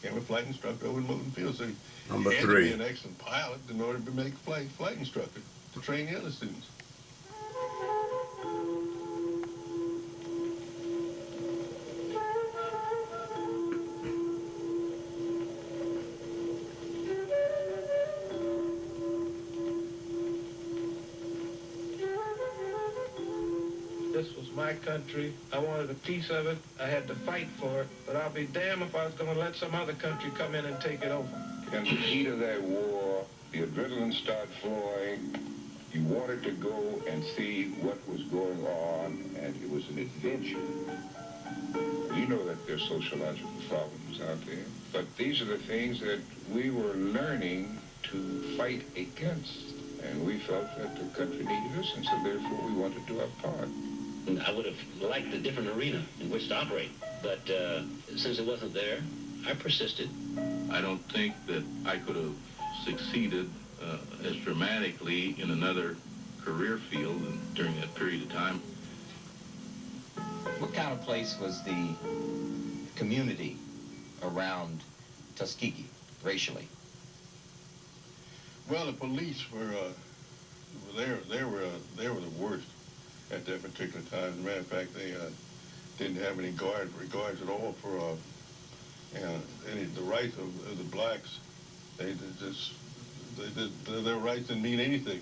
became a flight instructor over in Moulton Field. So you Number had to be three. an excellent pilot in order to make a flight instructor to train the other students. This was my country. I wanted a piece of it. I had to fight for it. But I'll be damned if I was going to let some other country come in and take it over. In the heat of that war, the adrenaline started flowing. You wanted to go and see what was going on, and it was an adventure. You know that there's sociological problems out there, but these are the things that we were learning to fight against. And we felt that the country needed us, and so therefore we wanted to do our part. I would have liked a different arena in which to operate, but since it wasn't there, I persisted. I don't think that I could have succeeded as dramatically in another career field during that period of time. What kind of place was the community around Tuskegee, racially? Well, the police were they were the worst at that particular time. As a matter of fact, they didn't have any regards at all for the rights of the blacks. Their rights didn't mean anything.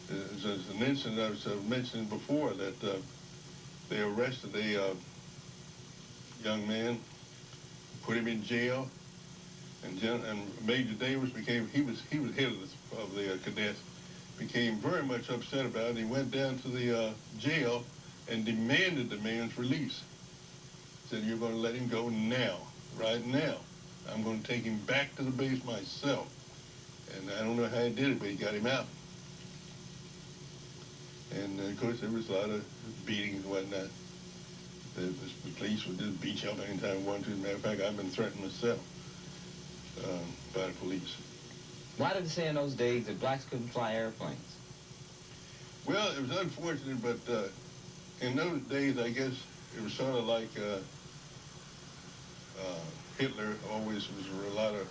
There's an incident I was mentioning before that they arrested a young man, put him in jail, and Major Davis he was head of the cadets, became very much upset about it. He went down to the jail and demanded the man's release. Said, "You're going to let him go now, right now. I'm going to take him back to the base myself." And I don't know how he did it, but he got him out. And of course, there was a lot of beatings and whatnot. The police would just beat you up anytime they wanted to. As a matter of fact, I've been threatened myself by the police. Why did they say in those days that blacks couldn't fly airplanes? Well, it was unfortunate, but in those days, I guess it was sort of like Hitler always was a lot of,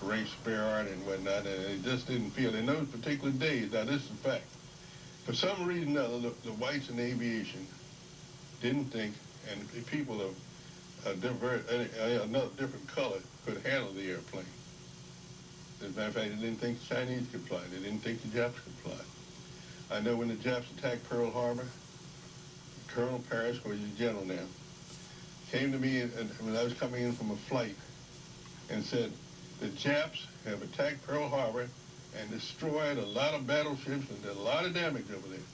race spirit and whatnot, and they just didn't feel in those particular days. Now, this is a fact. For some reason or other, the whites in aviation didn't think, and people of another different color could handle the airplane. As a matter of fact, they didn't think the Chinese could fly. They didn't think the Japs could fly. I know when the Japs attacked Pearl Harbor, Colonel Parrish, who is a general now, came to me when I was coming in from a flight and said, "The Japs have attacked Pearl Harbor and destroyed a lot of battleships and did a lot of damage over there."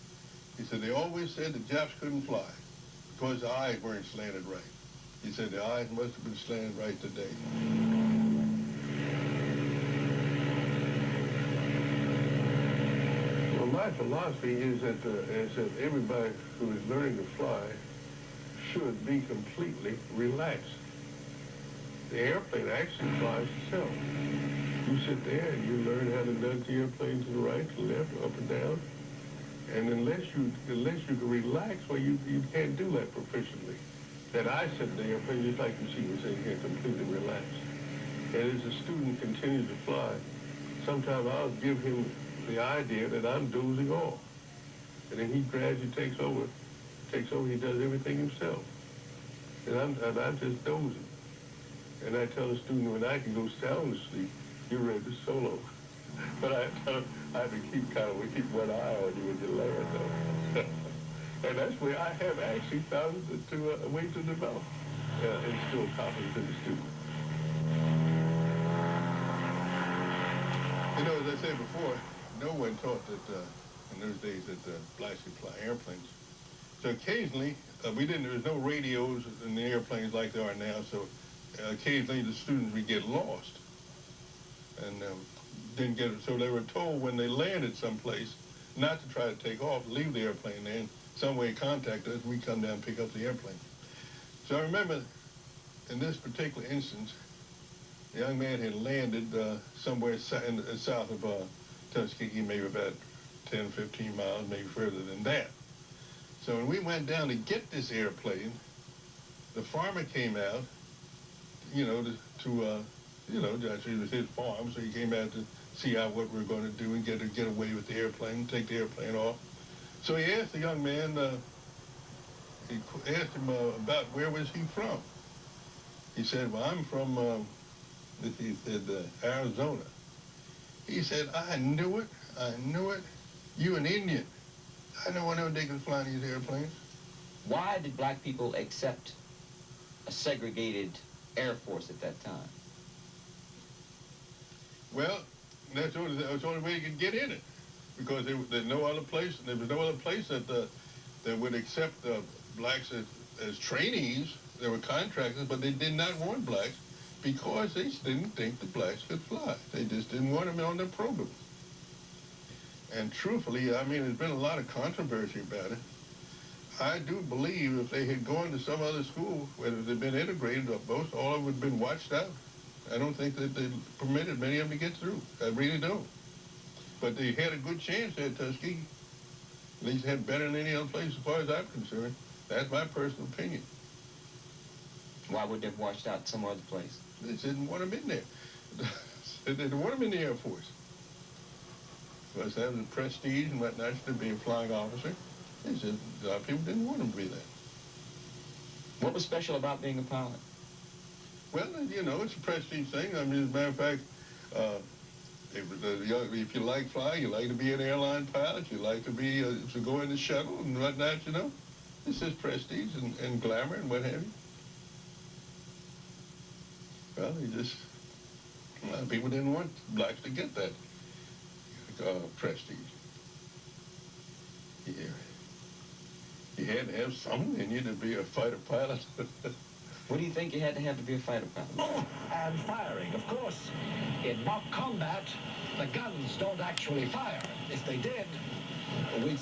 He said, "They always said the Japs couldn't fly because the eyes weren't slanted right." He said, "The eyes must have been slanted right today." Well, my philosophy is that everybody who is learning to fly should be completely relaxed. The airplane actually flies itself. You sit there and you learn how to nudge the airplane to the right, to the left, up and down. And unless you can relax, well, you can't do that proficiently. That I sit in the airplane, just like you see me saying here, completely relaxed. And as the student continues to fly, sometimes I'll give him the idea that I'm dozing off. And then he gradually takes over, he does everything himself. And I'm just dozing. And I tell the student, when I can go sound asleep, you're ready to solo. But I have to keep one eye on you when you land, though. And that's where I have actually found a way to develop instill confidence in the student. As I said before, no one taught that in those days that blacks could fly airplanes. So occasionally, there was no radios in the airplanes like there are now, so occasionally the students would get lost. And didn't get it. So they were told when they landed someplace not to try to take off, leave the airplane there, and some way contact us, we come down and pick up the airplane. So I remember in this particular instance, the young man had landed somewhere south of Tuskegee, maybe about 10, 15 miles, maybe further than that. So when we went down to get this airplane, the farmer came out, you know, actually it was his farm, so he came out to see what we were going to do and get away with the airplane, take the airplane off. So he asked the young man, he asked him about where was he from. He said, well, I'm from, he said, Arizona. He said, I knew it. You an Indian. I know they can fly these airplanes. Why did black people accept a segregated Air Force at that time? Well, that's the only way you could get in it, because there's no other place. There was no other place that would accept blacks as trainees. There were contractors, but they did not want blacks because they didn't think the blacks could fly. They just didn't want them on their program. And truthfully, I mean, there's been a lot of controversy about it. I do believe if they had gone to some other school, whether they'd been integrated or both, all of them would have been watched out. I don't think that they permitted many of them to get through. I really don't. But they had a good chance at Tuskegee. At least had better than any other place as far as I'm concerned. That's my personal opinion. Why would they have watched out some other place? They didn't want them in there. They didn't want them in the Air Force. Because that was prestige and whatnot to be a flying officer. They said a lot of people didn't want them to be that. What was special about being a pilot? Well, you know, it's a prestige thing. I mean, as a matter of fact, if you like flying, you like to be an airline pilot, you like to be to go in the shuttle and whatnot, you know. This is prestige and glamour and what have you. Well, a lot of people didn't want blacks to get that prestige. Yeah. You had to have something in you to be a fighter pilot. What do you think you had to be a fighter pilot? And firing, of course. In mock combat, the guns don't actually fire. If they did, we'd